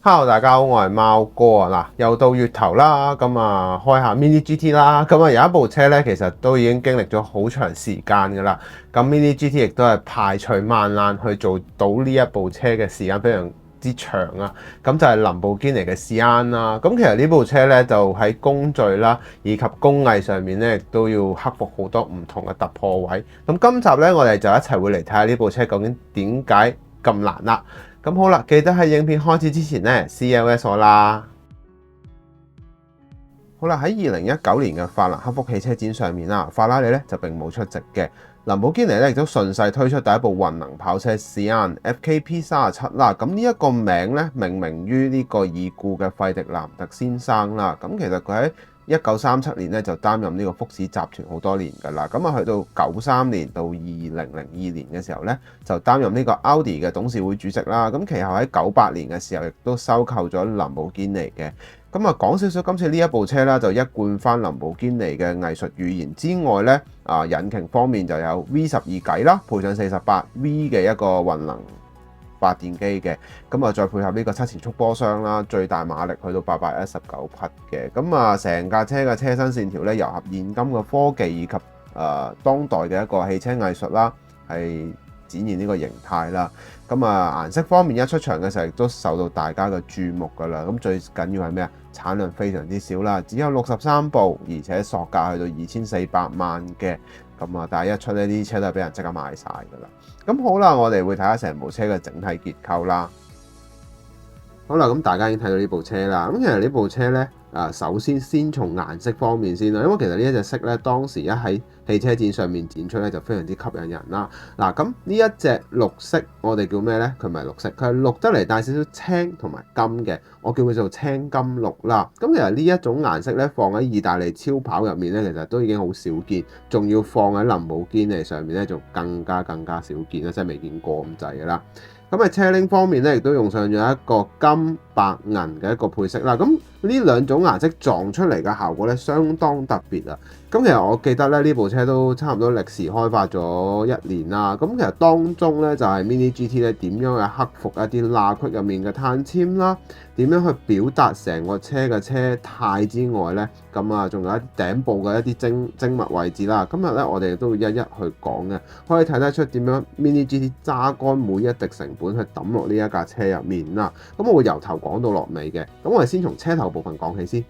Hello，大家好，我係貓哥啊！嗱，又到月頭啦，咁開下 Mini GT 啦，咁有一部車咧，其實都已經經歷咗好長時間噶啦。咁 Mini GT 亦都係排除萬難去做到呢一部車嘅時間非常之長啊。咁就係林寶堅尼嘅 Sián 啦。咁其實呢部車咧就喺工序啦以及工藝上面咧，亦都要克服好多唔同嘅突破位。咁今集咧，我哋就一齊會嚟睇下呢部車究竟點解咁難啦。咁好啦，記得喺影片開始之前咧 CLS 我啦。好啦，喺2019年嘅法蘭克福汽車展上面啦，法拉利咧就並冇出席嘅。林寶堅尼咧亦都順勢推出第一部混能跑車 Sián FKP37啦。咁呢一個名咧命名於呢個已故嘅費迪南特先生啦。咁其實佢喺1937年咧就擔任呢個福士集團好多年㗎啦，咁去到93年到2002年嘅時候咧就擔任呢個奧迪嘅董事會主席啦，咁其後喺98年嘅時候亦都收購咗林寶堅尼嘅。咁講少少今次呢一部車啦，就一貫翻林寶堅尼嘅藝術語言之外咧，引擎方面就有 V12 計啦，配上48V 嘅一個混能發電機嘅，咁再配合呢個7前速波箱啦，最大馬力去到819匹嘅，咁成架車嘅車身線條咧，糅合現今嘅科技以及當代嘅一個汽車藝術啦，係展現呢個形態啦。咁顏色方面一出場嘅時候，亦都受到大家嘅注目㗎啦。咁最緊要係咩啊？產量非常之少啦，只有63部，而且索價去到2400萬嘅。咁但係一出呢啲車都係俾人即刻買晒㗎啦。咁好啦，我哋會睇下成部車嘅整體結構啦。好啦，咁大家已經睇到呢部車啦。咁其實呢部車呢，首先從顏色方面先啦，因為其實呢一隻色呢，當時一喺汽車展上面展出呢，就非常之吸引人啦。嗱，咁呢一隻綠色，我哋叫咩呢？佢唔係綠色，佢係綠得嚟帶少少青同埋金嘅，我叫佢做青金綠啦。咁其實呢一種顏色呢，放喺意大利超跑入面呢，其實都已經好少見，仲要放喺林寶堅尼上面呢，就更加少見啦，真係未見過咁滯㗎啦。咁喺車鈴方面咧，亦都用上咗一個金白銀嘅一個配色啦。咁呢兩種顏色撞出嚟嘅效果咧，相當特別啊！咁其實我記得咧，呢部車都差唔多歷時開發咗1年啦。咁其實當中咧就係 Mini GT 咧點樣去克服一啲罅隙入面嘅碳纖啦，點樣去表達成個車嘅車態之外咧，咁仲有一頂部嘅一啲精密位置啦。今日咧我哋都會一一去講嘅，可以睇得出點樣 Mini GT 揸乾每一滴成本去抌落呢一架車入面啦。咁我會由頭講到落尾嘅。咁我哋先從車頭部分講起先。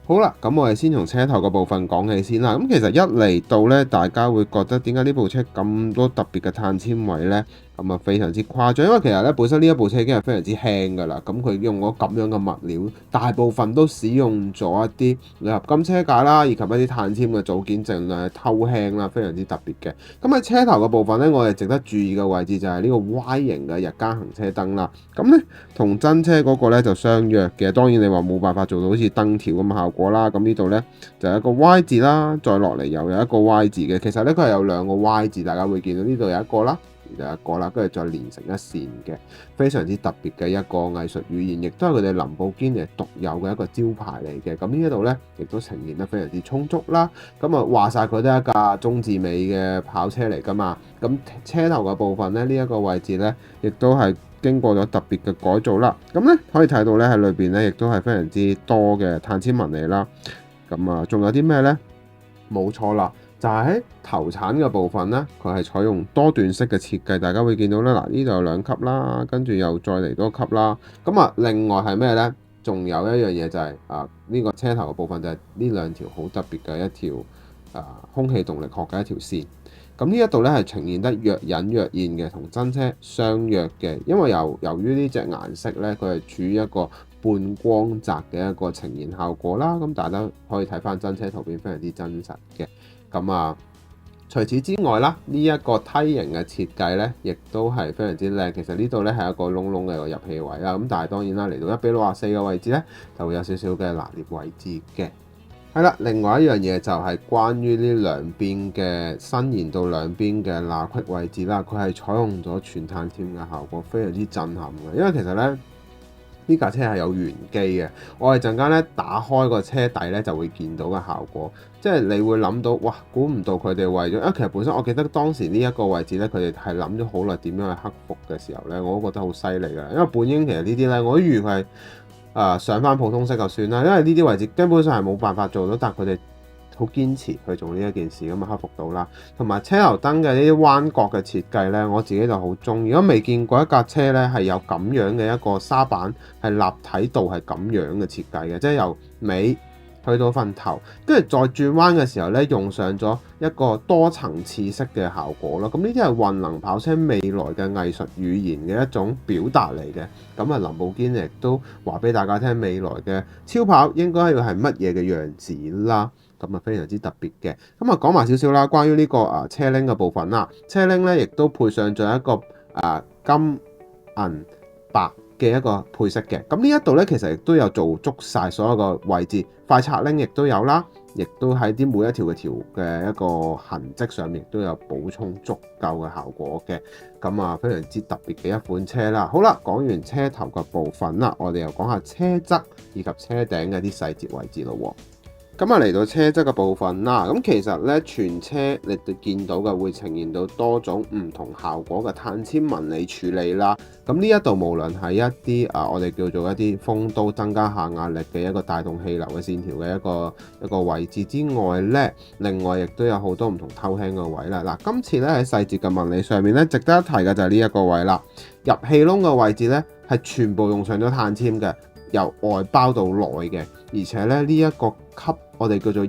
好啦，咁我哋先從車頭個部分講起先啦。咁其實一嚟到咧，大家會覺得點解呢部車咁多特別嘅碳纖維咧？咁非常之誇張，因為其實咧本身呢一部車已經係非常之輕㗎啦。咁佢用咗咁樣嘅物料，大部分都使用咗一啲鋁合金車架啦，以及一啲碳纖嘅組件，盡量係偷輕啦，非常之特別嘅。咁喺車頭嘅部分咧，我哋值得注意嘅位置就係呢個 Y 型嘅日間行車燈啦。咁咧同真車嗰個咧就相約嘅，當然你話冇辦法做到好似燈條咁嘅效果啦。咁呢度咧就有一個 Y 字啦，再落嚟又有一個 Y 字嘅。其實咧佢係有兩個 Y 字，大家會見到呢度有一個啦。有一個啦，跟住再連成一線嘅，非常之特別嘅一個藝術語言，亦都係佢哋林寶堅尼獨有嘅一個招牌嚟嘅。咁呢一度咧，亦都呈現得非常之充足啦。咁話晒佢都係一架中置尾嘅跑車嚟㗎嘛。咁車頭嘅部分咧，呢一個位置咧，亦都係經過咗特別嘅改造啦。咁咧可以睇到咧喺裏邊咧，亦都係非常之多嘅碳纖紋理啦。咁仲有啲咩咧？冇錯啦。就係喺頭鏟嘅部分咧，佢係採用多段式嘅設計，大家會見到咧，嗱呢度有2級啦，跟住又再嚟多級啦。咁另外係咩咧？仲有一樣嘢就係呢個車頭嘅部分就係呢2條好特別嘅一條空氣動力學嘅一條線。咁呢一度咧係呈現得若隱若現嘅，同真車相約嘅。因為由於呢隻顏色咧，佢係處於一個半光澤嘅一個呈現效果啦。咁大家可以睇翻真車圖片，非常之真實嘅。咁除此之外啦，呢一個梯形嘅設計咧，亦都係非常之靚。其實呢度咧係一個窿窿嘅一個入氣位啦。咁但係當然啦，嚟到1:64嘅位置咧，就會有少少嘅拿捏位置嘅。係啦，另外一樣嘢就係關於呢兩邊嘅伸延到兩邊嘅罅隙位置啦。佢係採用咗全碳纖嘅效果，非常之震撼嘅。因為其實咧，呢架車係有玄機嘅。我哋陣間咧打開個車底咧就會見到嘅效果，即係你會諗到哇，估唔到佢哋為咗，因為其實本身我記得當時呢一個位置咧，佢哋係諗咗好耐點樣去克服嘅時候咧，我都覺得好犀利嘅。因為本應其實呢啲咧，我都預佢係上翻普通式就算啦，因為呢啲位置根本上係冇辦法做到，但係佢哋好堅持去做呢一件事，咁啊克服到啦。同埋車頭燈嘅呢啲彎角嘅設計咧，我自己就好中意。如果未見過一架車咧係有咁樣嘅一個沙板，係立體度係咁樣嘅設計嘅，即係由尾去到份頭，跟住再轉彎嘅時候咧，用上咗一個多層次式嘅效果咯。咁呢啲係混能跑車未來嘅藝術語言嘅一種表達嚟嘅。咁啊，林寶堅尼亦都話俾大家聽，未來嘅超跑應該要係乜嘢嘅樣子啦。咁啊，非常之特別嘅。咁啊，講埋少少啦，關於呢個車鈴嘅部分啦，車鈴咧亦都配上咗一個金銀白嘅一個配飾嘅。咁呢一度咧，其實亦都有做足晒所有個位置，快拆鈴亦都有啦，亦都喺啲每一條嘅一個痕跡上面都有補充足夠嘅效果嘅。咁啊，非常之特別嘅一款車啦。好啦，講完車頭嘅部分啦，我哋又講下車側以及車頂嘅啲細節位置咯喎。咁啊，嚟到車側嘅部分啦，咁其實咧全車你哋見到嘅會呈現到多種唔同效果嘅碳纖紋理處理啦。咁呢一度無論係一啲我哋叫做一啲風刀增加下壓力嘅一個帶動氣流嘅線條嘅一個位置之外咧，另外亦都有好多唔同偷輕嘅位啦。嗱，今次咧喺細節嘅紋理上面咧，值得一提嘅就係呢一個位啦。入氣窿嘅位置咧係全部用上咗碳纖嘅，由外包到內嘅，而且咧呢一個級我哋叫做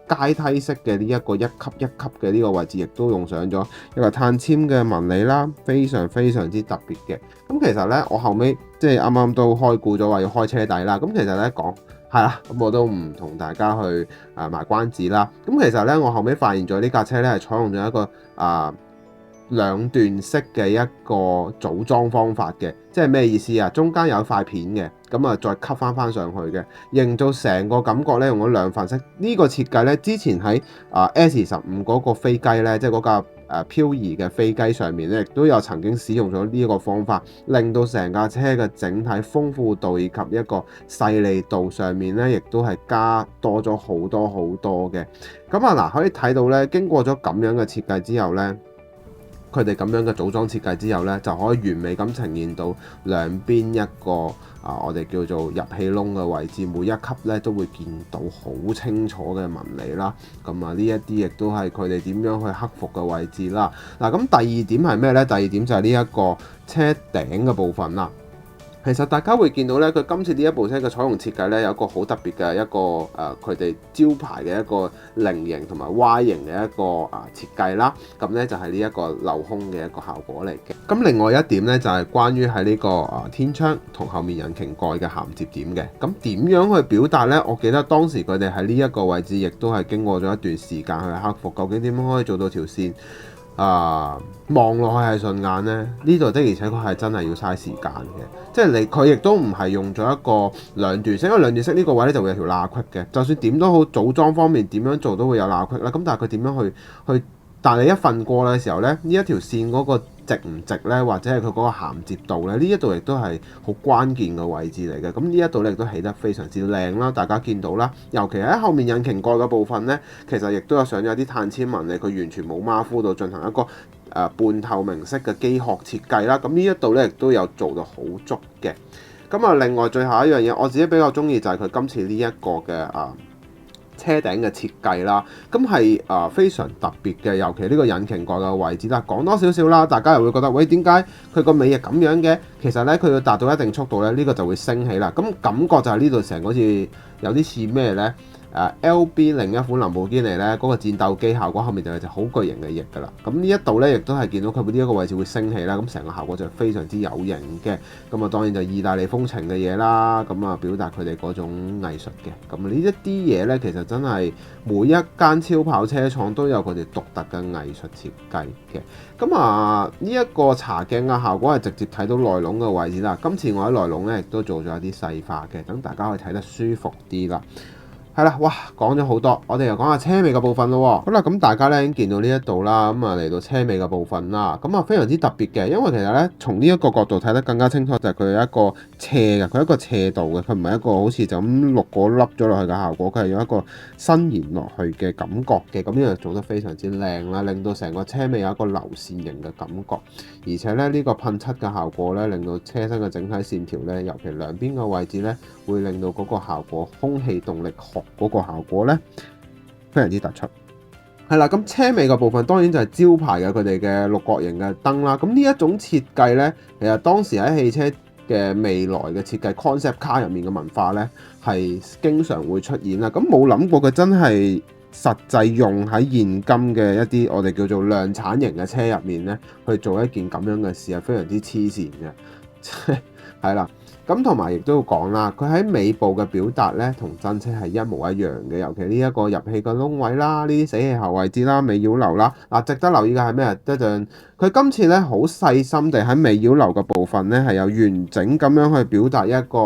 階梯式嘅呢一個一級一級嘅呢個位置，亦都用上咗一個碳纖嘅紋理啦，非常非常之特別嘅。咁其實咧，我後尾即係啱啱都開估咗話要開車底啦。咁其實咧講係啦，咁我都唔同大家去賣關子啦。咁其實咧，我後尾發現咗呢架車咧係採用咗一個兩段式嘅一個組裝方法嘅，即係咩意思啊？中間有塊片嘅，咁啊再吸翻上去嘅，營造成個感覺咧，用咗兩份式呢個設計咧。之前喺S15嗰個飛機咧，即係嗰架漂移嘅飛機上面咧，亦都有曾經使用咗呢一個方法，令到成架車嘅整體豐富度以及一個細膩度上面咧，亦都係加多咗好多嘅。咁啊嗱，可以睇到咧，經過咗咁樣嘅設計之後咧，佢哋咁樣嘅組裝設計之後咧，就可以完美咁呈現到兩邊一個我哋叫做入氣窿嘅位置，每一級咧都會見到好清楚嘅紋理啦。咁啊，呢一啲亦都係佢哋點樣去克服嘅位置啦。嗱，咁第二點係咩咧？第二點就係呢一個車頂嘅部分啦。其實大家會見到咧，佢今次呢一部車嘅採用設計咧，有一個好特別嘅一個佢哋招牌嘅一個菱形同埋 Y 型嘅一個設計啦。咁咧就係呢一個鏤空嘅一個效果嚟嘅。咁另外一點咧就係關於喺呢個天窗同後面引擎蓋嘅銜接點嘅。咁點樣去表達咧？我記得當時佢哋喺呢一個位置，亦都係經過咗一段時間去克服。究竟點樣可以做到條線望落去係順眼呢？呢度的而且確係真係要嘥時間嘅，即係佢亦都唔係用咗一個兩段式，因為兩段式呢個位咧就會有條罅隙嘅。就算點都好，組裝方面點樣做都會有罅隙啦。咁但係佢點樣去？但係你一瞓過嘅時候咧，呢一條線嗰個直唔直咧，或者係佢嗰個銜接度咧，呢一度亦都係好關鍵嘅位置嚟嘅。咁呢一度咧亦都起得非常之靚啦，大家見到啦。尤其喺後面引擎蓋嘅部分咧，其實亦都有上咗啲碳纖紋理，佢完全冇馬虎到進行一個半透明式嘅機殼設計啦。咁呢一度咧亦都有做到好足嘅。咁啊，另外最後一樣嘢，我自己比較中意就係佢今次呢一個嘅車頂嘅設計啦，咁係非常特別嘅，尤其呢個引擎蓋嘅位置啦。講多少少啦，大家又會覺得喂，點解佢個尾係咁樣嘅？其實咧，佢要達到一定速度咧，呢個就會升起啦。咁感覺就係呢度成個好似有啲似咩咧？LB 另一款林寶堅尼咧，嗰個戰鬥機效果後面就係隻好巨型嘅翼㗎啦。咁呢一度咧，亦都係見到佢呢一個位置會升起啦。咁成個效果就非常之有型嘅。咁啊，當然就意大利風情嘅嘢啦。咁啊，表達佢哋嗰種藝術嘅。咁呢一啲嘢咧，其實真係每一間超跑車廠都有佢哋獨特嘅藝術設計嘅。咁啊，呢一個茶鏡嘅效果係直接睇到內籠嘅位置啦。今次我喺內籠咧亦都做咗一啲細化嘅，等大家可以睇得舒服啲啦。係啦，哇，講咗好多，我哋又講下車尾嘅部分咯。好啦，咁大家咧已經見到呢一度啦，咁啊嚟到車尾嘅部分啦，咁啊非常之特別嘅，因為其實咧從呢一個角度睇得更加清楚，就係佢有一個斜嘅，佢一個斜度嘅，佢唔係一個好似就咁綠果凹咗落去嘅效果，佢係有一個伸延落去嘅感覺嘅，咁呢樣做得非常之靚啦，令到成個車尾有一個流線型嘅感覺，而且咧呢個噴漆嘅效果咧，令到車身嘅整體線條咧，尤其兩邊嘅位置咧，會令到嗰個效果空氣動力學嗰個效果咧非常之突出。係啦，咁車尾嘅部分當然就係招牌嘅佢哋嘅六角形嘅燈啦。咁呢一種設計咧，其實當時喺汽車嘅未來嘅設計 concept car 入面嘅文化咧，係經常會出現啦。咁冇諗過佢真係實際用喺現今嘅一啲我哋叫做量產型嘅車入面咧，去做一件咁樣嘅事係非常之黐線嘅，係啦。咁同埋亦都要講啦，佢喺尾部嘅表達咧，同真車係一模一樣嘅。尤其呢一個入氣嘅窿位啦，呢啲死氣喉位置啦，尾擾流啦，值得留意嘅係咩啊？一陣佢今次咧好細心地喺尾擾流嘅部分咧，係有完整咁樣去表達一個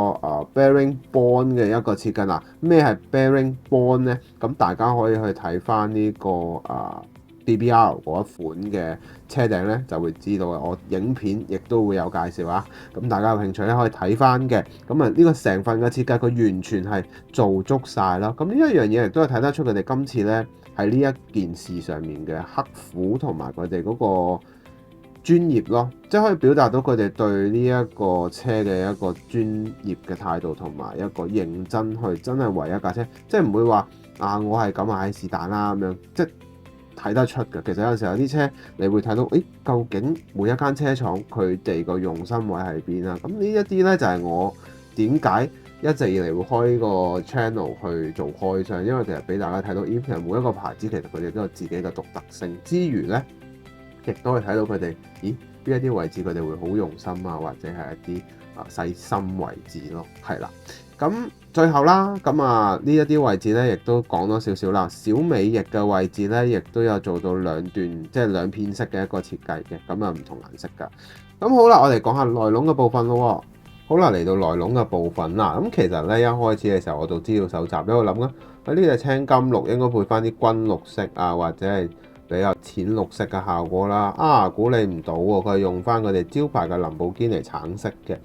bearing bond 嘅一個設計。咩係 bearing bond 咧？咁大家可以去睇翻呢個BBR 嗰一款嘅車頂咧，就會知道嘅。我影片亦都會有介紹啊。咁大家有興趣咧，可以睇翻嘅。咁啊，呢個成份嘅設計，佢完全係做足晒啦。咁呢一樣嘢亦都係睇得出佢哋今次咧喺呢一件事上面嘅刻苦同埋佢哋嗰個專業咯，即係可以表達到佢哋對呢一個車嘅一個專業嘅態度同埋一個認真去真係為一架車，即係唔會話我係咁啊，係是但啦咁樣，即係睇得出嘅。其實有時候有啲車你會睇到，究竟每一間車廠佢哋個用心位喺邊啊？咁呢一啲咧就係我點解一直以嚟會開呢個 channel 去做開箱，因為其實俾大家睇到，其實每一個牌子其實佢哋都有自己嘅獨特性之餘咧，亦都可以睇到佢哋邊一啲位置佢哋會好用心啊，或者係一啲細心位置咯，係啦。咁最後啦，咁呢一啲位置咧，亦都講多少少啦。小尾翼嘅位置咧，亦都有做到兩段，即係兩片式嘅一個設計嘅，咁唔同顏色㗎。咁好啦，我哋講下內籠嘅部分咯。好啦，嚟到內籠嘅部分啦。咁其實咧一開始嘅時候，我做資料搜集咧，我諗啦，呢隻青金綠應該配翻啲軍綠色啊，或者係比較淺綠色嘅效果啦。估你唔到喎，佢係用翻佢哋招牌嘅林寶堅尼橙色嘅。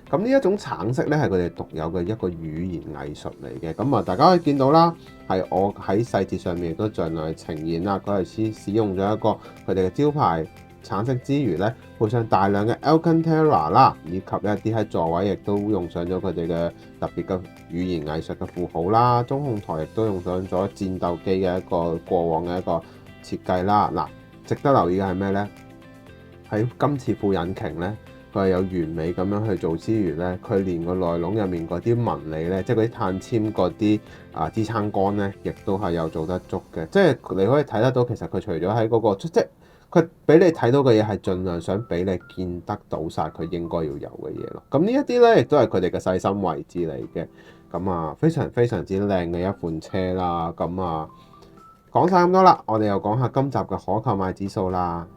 咁呢一種橙色咧係佢哋獨有嘅一個語言藝術嚟嘅。咁大家可以見到啦，係我喺細節上面亦都盡量去呈現啦。佢係使用咗一個佢哋嘅招牌橙色之餘咧，配上大量嘅 Alcantara 啦，以及一啲喺座位亦都用上咗佢哋嘅特別嘅語言藝術嘅符號啦。中控台亦都用上咗戰鬥機嘅一個過往嘅一個設計啦。值得留意嘅係咩咧？喺今次副引擎咧，佢係有完美咁樣去做之餘咧，佢連個內籠入面嗰啲紋理咧，即係嗰啲碳纖嗰啲支撐桿咧，亦都係有做得足嘅。即係你可以睇得到，其實佢除咗喺嗰個即係佢俾你睇到嘅嘢，係盡量想俾你見得到晒佢應該要有嘅嘢咯。咁呢一啲咧，亦都係佢哋嘅細心位置嚟嘅。咁非常非常之靚嘅一款車啦。講晒咁多啦，我哋又講下今集嘅可購買指數啦。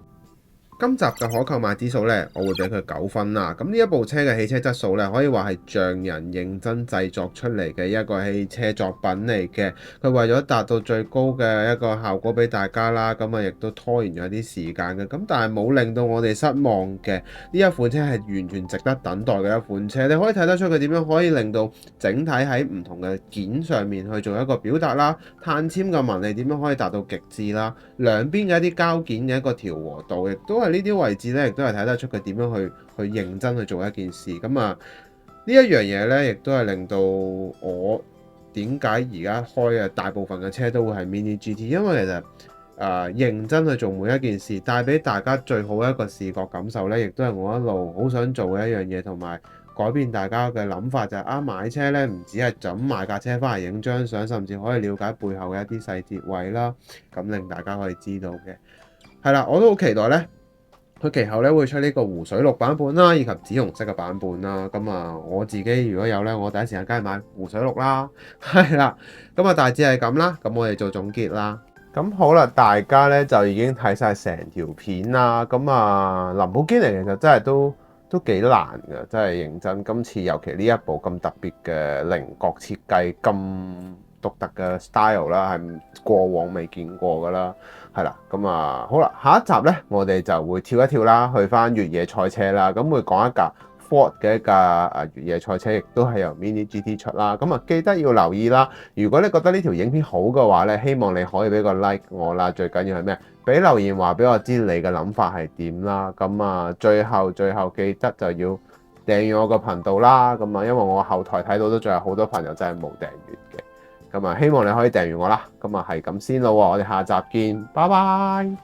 今集嘅可購買指數咧，我會俾佢9分啦。咁呢一部車嘅汽車質素咧，可以話係匠人認真製作出嚟嘅一個汽車作品嚟嘅。佢為咗達到最高嘅一個效果俾大家啦，亦都拖延咗啲時間嘅。咁但係冇令到我哋失望嘅，呢一款車係完全值得等待嘅一款車。你可以睇得出佢點樣可以令到整體喺唔同嘅件上面去做一個表達啦，碳纖嘅紋理點樣可以達到極致啦，兩邊嘅一啲膠件嘅一個調和度，亦都係呢啲位置咧，亦都係睇得出佢點樣去認真去做一件事。呢一樣嘢咧，亦都係令到我點解而家開嘅大部分嘅車都會係 Mini GT，因為其實認真去做每一件事，帶俾大家最好一個視覺感受咧，亦都係我一路好想做嘅一樣嘢，同埋改變大家嘅諗法就係買車咧，唔止係就咁買架車翻嚟影張相，甚至可以了解背後嘅一啲細節位啦，咁令大家可以知道嘅。係啦，我都好期待咧，佢其後咧會出呢個湖水綠版本啦，以及紫紅色嘅版本啦。我自己如果有咧，我第一時間梗係買湖水綠啦。係啦，大致係咁啦。咁我哋做總結啦。咁好啦，大家咧就已經睇晒成條片啦。林寶堅尼其實真係都幾難㗎，真係認真。今次尤其呢一部咁特別嘅菱角設計，咁獨特嘅 style 啦，係過往未見過噶啦，係啦，咁啊好啦，下一集咧我哋就會跳一跳啦，去翻越野賽車啦，咁會講一架 Ford 嘅一架越野賽車，亦都係由 Mini GT 出啦，咁啊記得要留意啦。如果你覺得呢條影片好嘅話咧，希望你可以俾個 like 我啦，最緊要係咩？俾留言話俾我知你嘅諗法係點啦。咁啊最後記得就要訂閱我個頻道啦。咁啊因為我後台睇到都仲有好多朋友真係冇訂閱嘅。咁啊希望你可以訂閱我啦。咁啊係咁先咯，我哋下集見，拜拜。